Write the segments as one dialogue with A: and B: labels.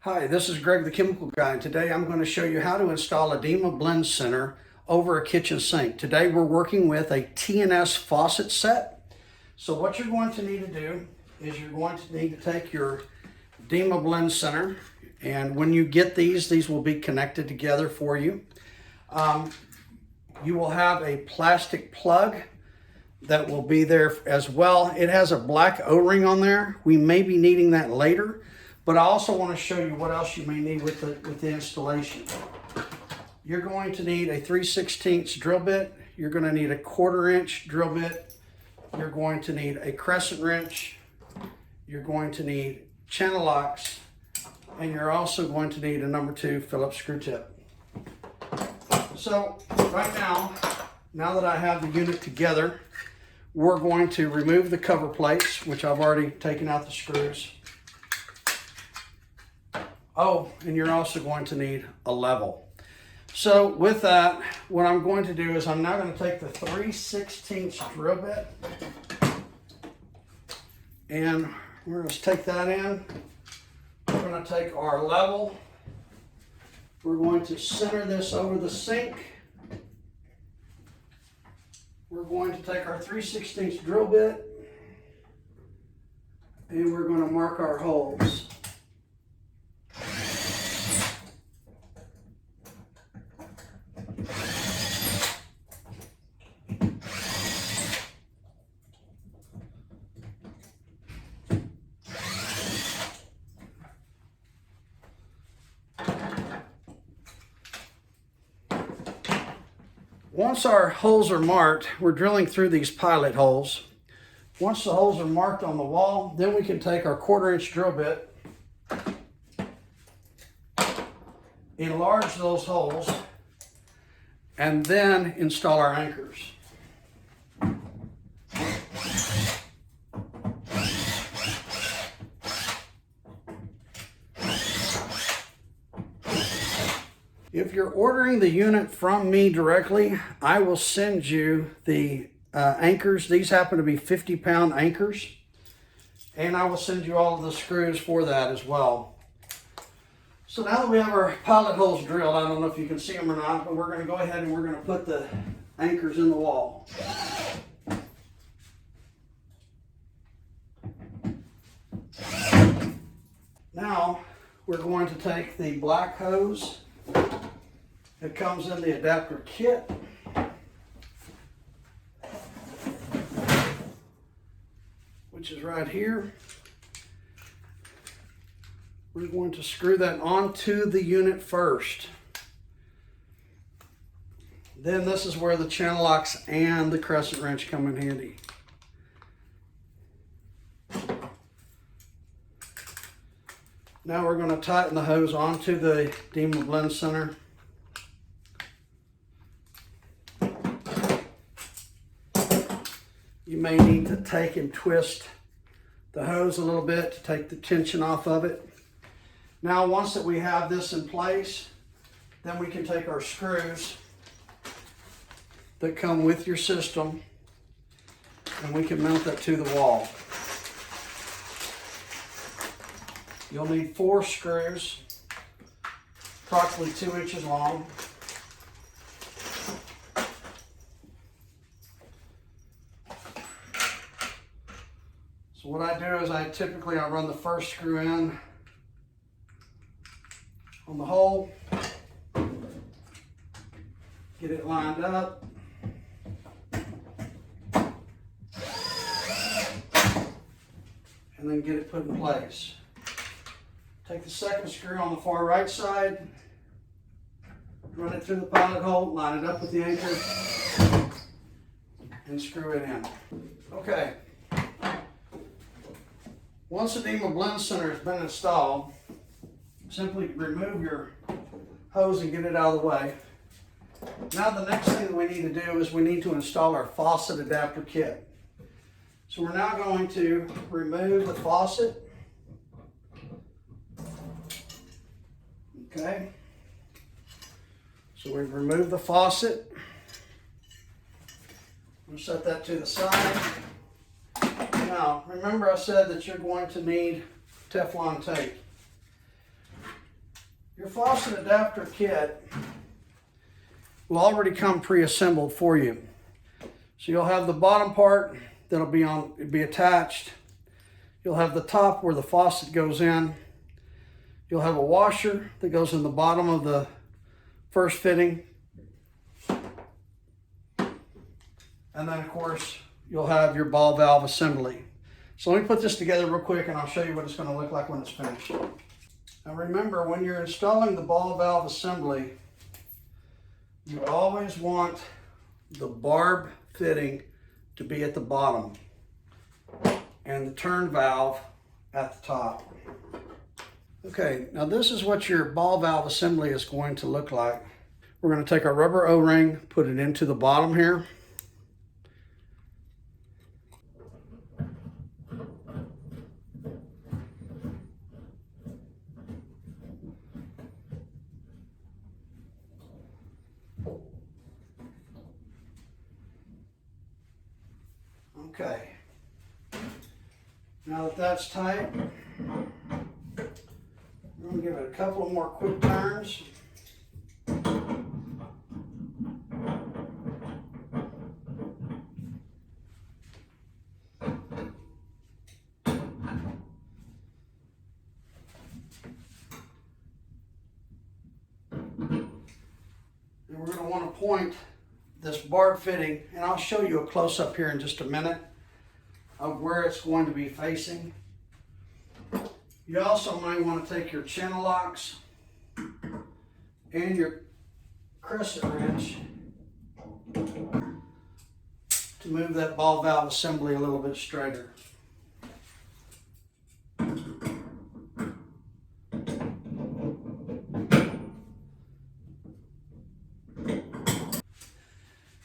A: Hi, this is Greg the Chemical Guy, and today I'm going to show you how to install a Dema Blend Center over a kitchen sink. Today we're working with a T&S faucet set. So what you're going to need to do is you're going to need to take your Dema Blend Center, and when you get these will be connected together for you. You will have a plastic plug that will be there as well. It has a black O-ring on there. We may be needing that later. But I also want to show you what else you may need with the installation. You're going to need a 3/16 drill bit. You're going to need a 1/4 inch drill bit. You're going to need a crescent wrench. You're going to need channel locks. And you're also going to need a number 2 Phillips screw tip. So right now that I have the unit together, we're going to remove the cover plates, which I've already taken out the screws. Oh, and you're also going to need a level. So with that, what I'm going to do is I'm now going to take the 3/16 drill bit, and we're going to take that in. We're going to take our level. We're going to center this over the sink. We're going to take our 3/16 drill bit, and we're going to mark our holes. Once our holes are marked, we're drilling through these pilot holes. Once the holes are marked on the wall, then we can take our 1/4 inch drill bit, enlarge those holes, and then install our anchors. If you're ordering the unit from me directly, I will send you the anchors. These happen to be 50-pound anchors, and I will send you all of the screws for that as well. So now that we have our pilot holes drilled, I don't know if you can see them or not, but we're going to go ahead and we're going to put the anchors in the wall. Now we're going to take the black hose. It comes in the adapter kit. Which is right here. We're going to screw that onto the unit first. Then this is where the channel locks and the crescent wrench come in handy. Now we're going to tighten the hose onto the Dema Blend Center. You may need to take and twist the hose a little bit to take the tension off of it. Now once that we have this in place, then we can take our screws that come with your system and we can mount that to the wall. You'll need 4 screws, approximately 2 inches long. So what I do is I typically run the first screw in on the hole, get it lined up, and then get it put in place. Take the second screw on the far right side, run it through the pilot hole, line it up with the anchor, and screw it in. Okay. Once the Dema Blend Center has been installed, simply remove your hose and get it out of the way. Now the next thing that we need to do is we need to install our faucet adapter kit. So we're now going to remove the faucet. Okay. So we've removed the faucet. We'll set that to the side. Now, remember I said that you're going to need Teflon tape. Your faucet adapter kit will already come pre-assembled for you. So you'll have the bottom part that'll be attached. You'll have the top where the faucet goes in. You'll have a washer that goes in the bottom of the first fitting. And then of course, you'll have your ball valve assembly. So let me put this together real quick and I'll show you what it's going to look like when it's finished. Now remember, when you're installing the ball valve assembly, you always want the barb fitting to be at the bottom and the turn valve at the top. Okay, now this is what your ball valve assembly is going to look like. We're going to take our rubber O-ring, put it into the bottom here. Okay, now that that's tight, I'm going to give it a couple more quick turns. And we're going to want to point this barb fitting, and I'll show you a close-up here in just a minute of where it's going to be facing. You also might want to take your channel locks and your crescent wrench to move that ball valve assembly a little bit straighter.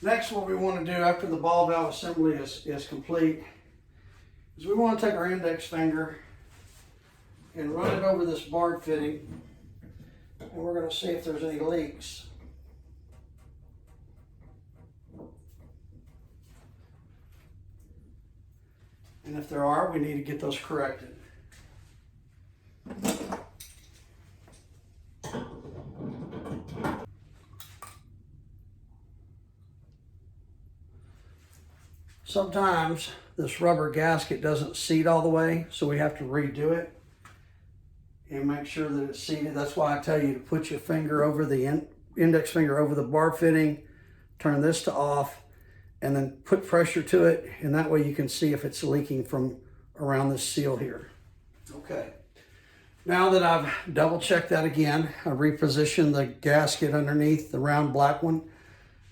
A: Next, what we want to do after the ball valve assembly is complete is we want to take our index finger and run it over this barb fitting, and we're going to see if there's any leaks. And if there are, we need to get those corrected. Sometimes this rubber gasket doesn't seat all the way, so we have to redo it and make sure that it's seated. That's why I tell you to put your finger over the index finger over the barb fitting, turn this to off, and then put pressure to it, and that way you can see if it's leaking from around this seal here. Okay, now that I've double checked that again, I repositioned the gasket underneath the round black one.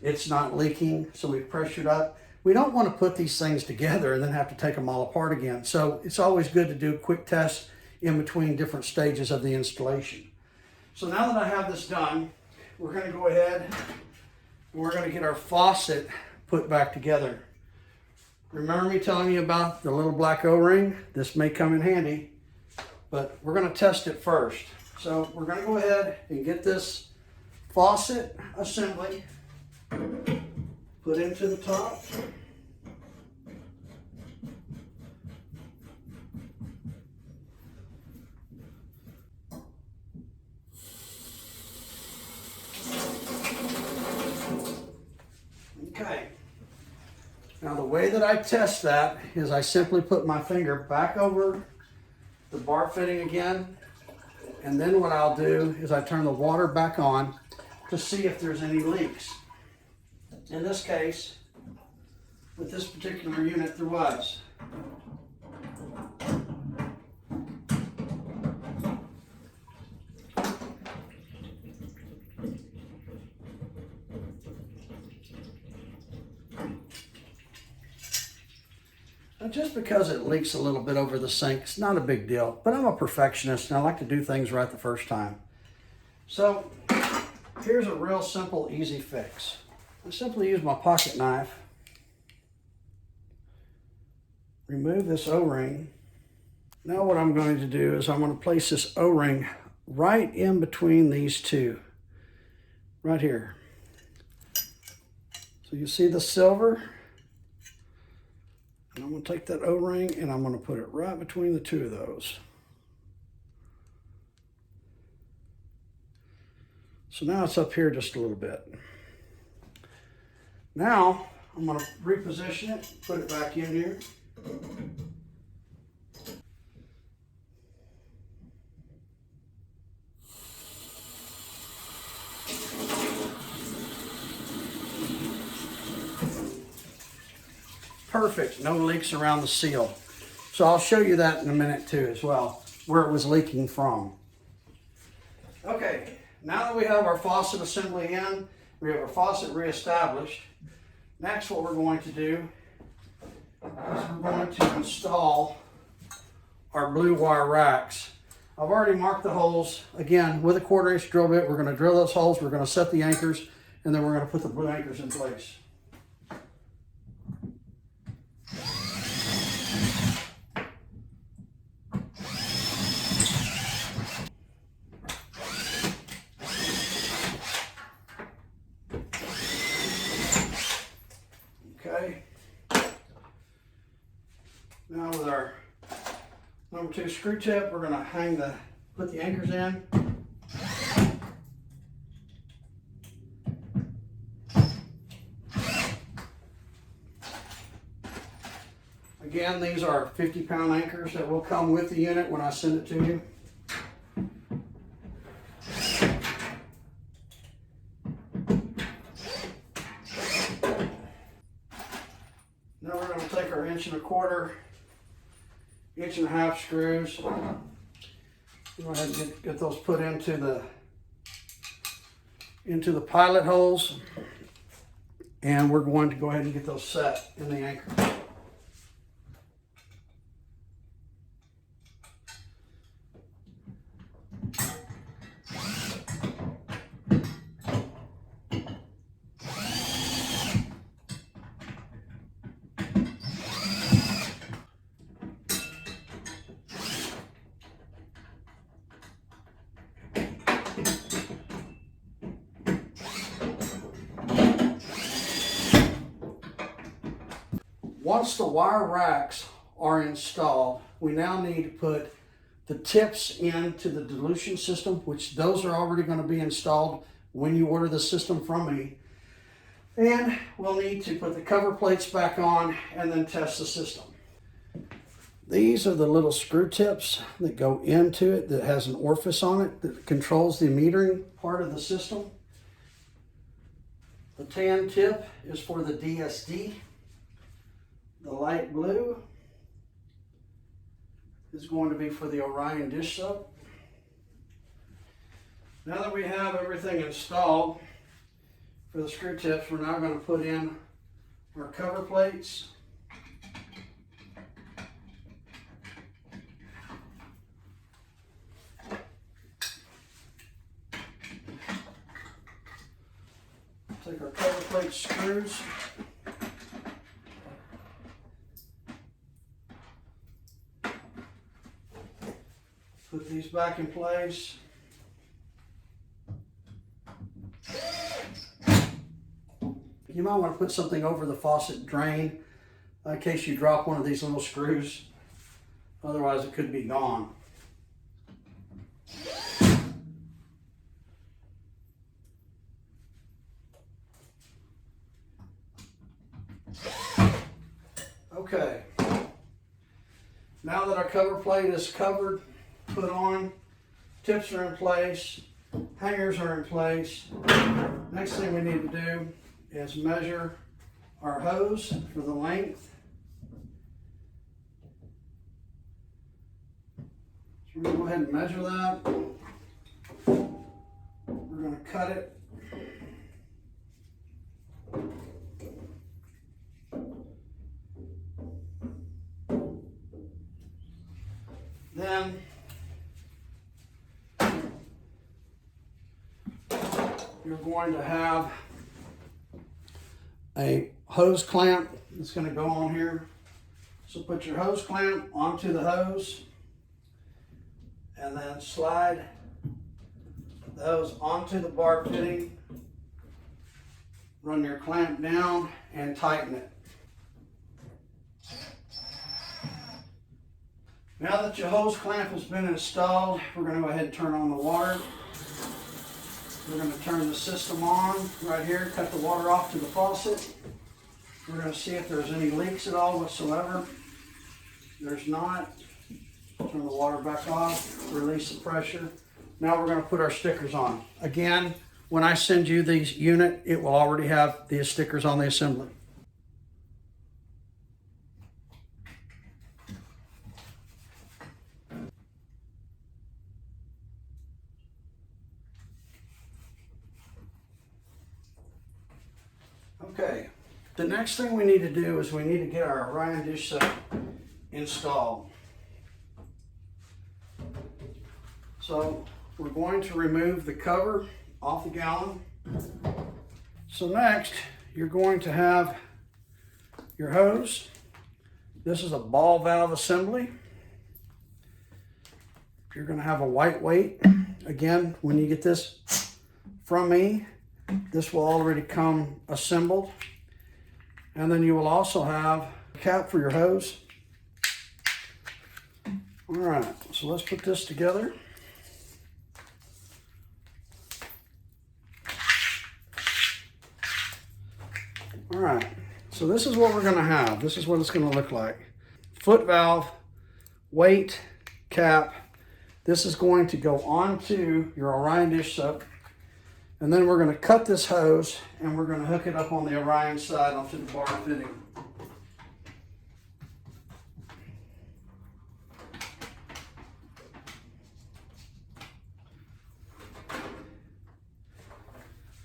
A: It's not leaking, so we've pressured up. We don't want to put these things together and then have to take them all apart again. So it's always good to do quick tests in between different stages of the installation. So now that I have this done, we're going to go ahead and we're going to get our faucet put back together. Remember me telling you about the little black O-ring? This may come in handy, but we're going to test it first. So we're going to go ahead and get this faucet assembly put into the top. Okay. Now the way that I test that is I simply put my finger back over the bar fitting again, and then what I'll do is I turn the water back on to see if there's any leaks. In this case, with this particular unit, there was. Now, just because it leaks a little bit over the sink, it's not a big deal, but I'm a perfectionist and I like to do things right the first time. So here's a real simple, easy fix. I simply use my pocket knife, remove this O-ring. Now what I'm going to do is I'm going to place this O-ring right in between these two, right here. So you see the silver? And I'm going to take that O-ring and I'm going to put it right between the two of those. So now it's up here just a little bit. Now I'm going to reposition it, put it back in here. Perfect, no leaks around the seal. So I'll show you that in a minute too as well, where it was leaking from. Okay, now that we have our faucet assembly in, we have our faucet reestablished. Next, what we're going to do is we're going to install our blue wire racks. I've already marked the holes. Again, with a 1/4" drill bit, we're going to drill those holes, we're going to set the anchors, and then we're going to put the blue anchors in place. Okay. Now with our number 2 screw tip, we're going to put the anchors in. Again, these are 50-pound anchors that will come with the unit when I send it to you. Now we're going to take our 1¼ inch, 1.5 screws. Go ahead and get those put into the pilot holes, and we're going to go ahead and get those set in the anchor. Once the wire racks are installed, we now need to put the tips into the dilution system, which those are already going to be installed when you order the system from me. And we'll need to put the cover plates back on and then test the system. These are the little screw tips that go into it that has an orifice on it that controls the metering part of the system. The tan tip is for the DSD. The light blue is going to be for the Orion dish soap. Now that we have everything installed for the screw tips, we're now going to put in our cover plates. Take our cover plate screws. Put these back in place. You might want to put something over the faucet drain in case you drop one of these little screws. Otherwise it could be gone. Okay. Now that our cover plate is covered, put on, tips are in place, hangers are in place. Next thing we need to do is measure our hose for the length. So we're going to go ahead and measure that. We're going to cut it. Then you're going to have a hose clamp that's going to go on here. So put your hose clamp onto the hose and then slide the hose onto the bar fitting. Run your clamp down and tighten it. Now that your hose clamp has been installed, we're going to go ahead and turn on the water. We're going to turn the system on right here, cut the water off to the faucet. We're going to see if there's any leaks at all whatsoever. There's not. Turn the water back off, release the pressure. Now we're going to put our stickers on. Again, when I send you these unit, it will already have these stickers on the assembly. Okay, the next thing we need to do is we need to get our Orion dish soap installed. So we're going to remove the cover off the gallon. So next, you're going to have your hose. This is a ball valve assembly. You're going to have a white weight. Again, when you get this from me, this will already come assembled. And then you will also have a cap for your hose. All right, so let's put this together. All right, so this is what we're going to have. This is what it's going to look like. Foot valve, weight, cap. This is going to go onto your Orion dish soap. And then we're going to cut this hose and we're going to hook it up on the Orion side onto the bar fitting.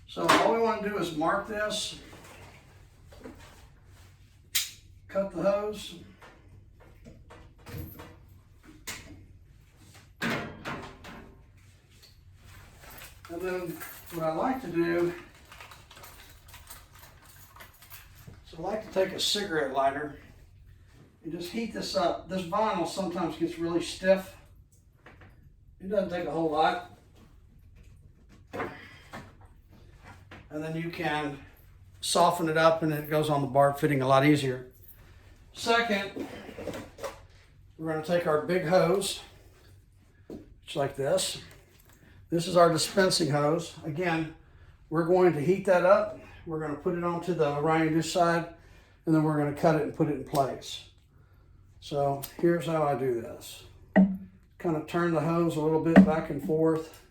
A: So all we want to do is mark this, cut the hose, and then what I like to do is I like to take a cigarette lighter and just heat this up. This vinyl sometimes gets really stiff. It doesn't take a whole lot. And then you can soften it up and it goes on the bar fitting a lot easier. Second, we're going to take our big hose, just like this. This is our dispensing hose. Again, we're going to heat that up. We're going to put it onto the Orion dish side, and then we're going to cut it and put it in place. So here's how I do this. Kind of turn the hose a little bit back and forth.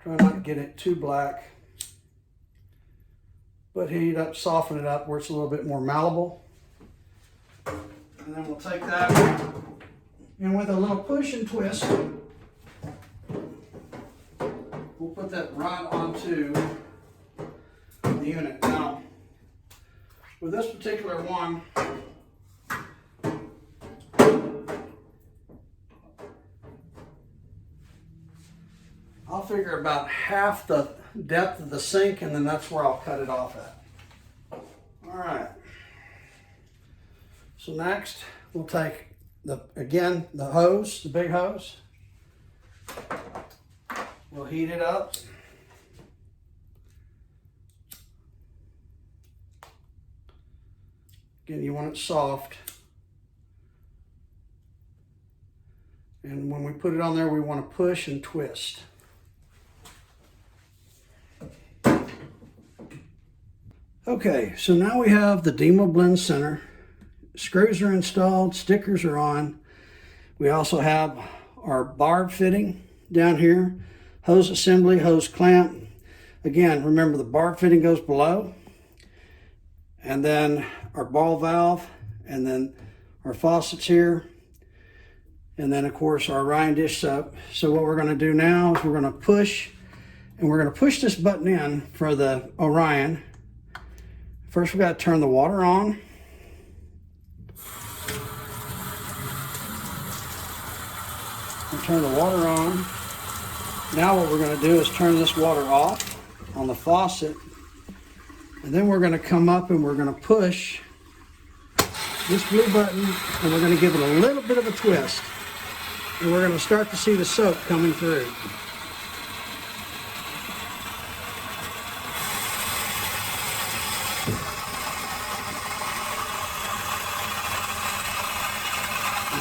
A: Try not to get it too black. But heat it up, soften it up where it's a little bit more malleable. And then we'll take that and with a little push and twist, we'll put that right onto the unit. Now, with this particular one, I'll figure about half the depth of the sink, and then that's where I'll cut it off at. All right. So next, we'll take the hose, the big hose. We'll heat it up. Again, you want it soft. And when we put it on there, we want to push and twist. Okay, so now we have the Dema Blend Center. Screws are installed, stickers are on. We also have our barb fitting down here, hose assembly, hose clamp. Again, remember the barb fitting goes below, and then our ball valve, and then our faucets here, and then of course our Orion dish soap. So what we're going to do now is we're going to push, and we're going to push this button in for the Orion. First, we got to turn the water on. We'll turn the water on. Now what we're going to do is turn this water off on the faucet. And then we're going to come up and we're going to push this blue button, and we're going to give it a little bit of a twist. And we're going to start to see the soap coming through.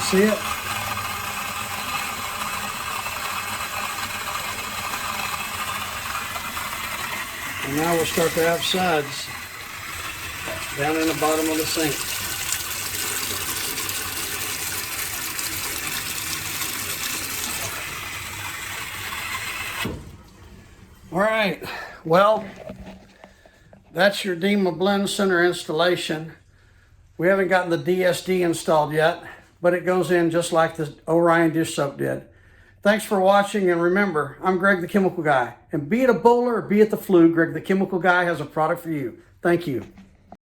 A: See it? And now we'll start to have suds down in the bottom of the sink. All right, well, that's your Dema Blend Center installation. We haven't gotten the DSD installed yet, but it goes in just like the Orion dish soap did. Thanks for watching, and remember, I'm Greg the Chemical Guy. And be it a bowler or be it the flu, Greg the Chemical Guy has a product for you. Thank you.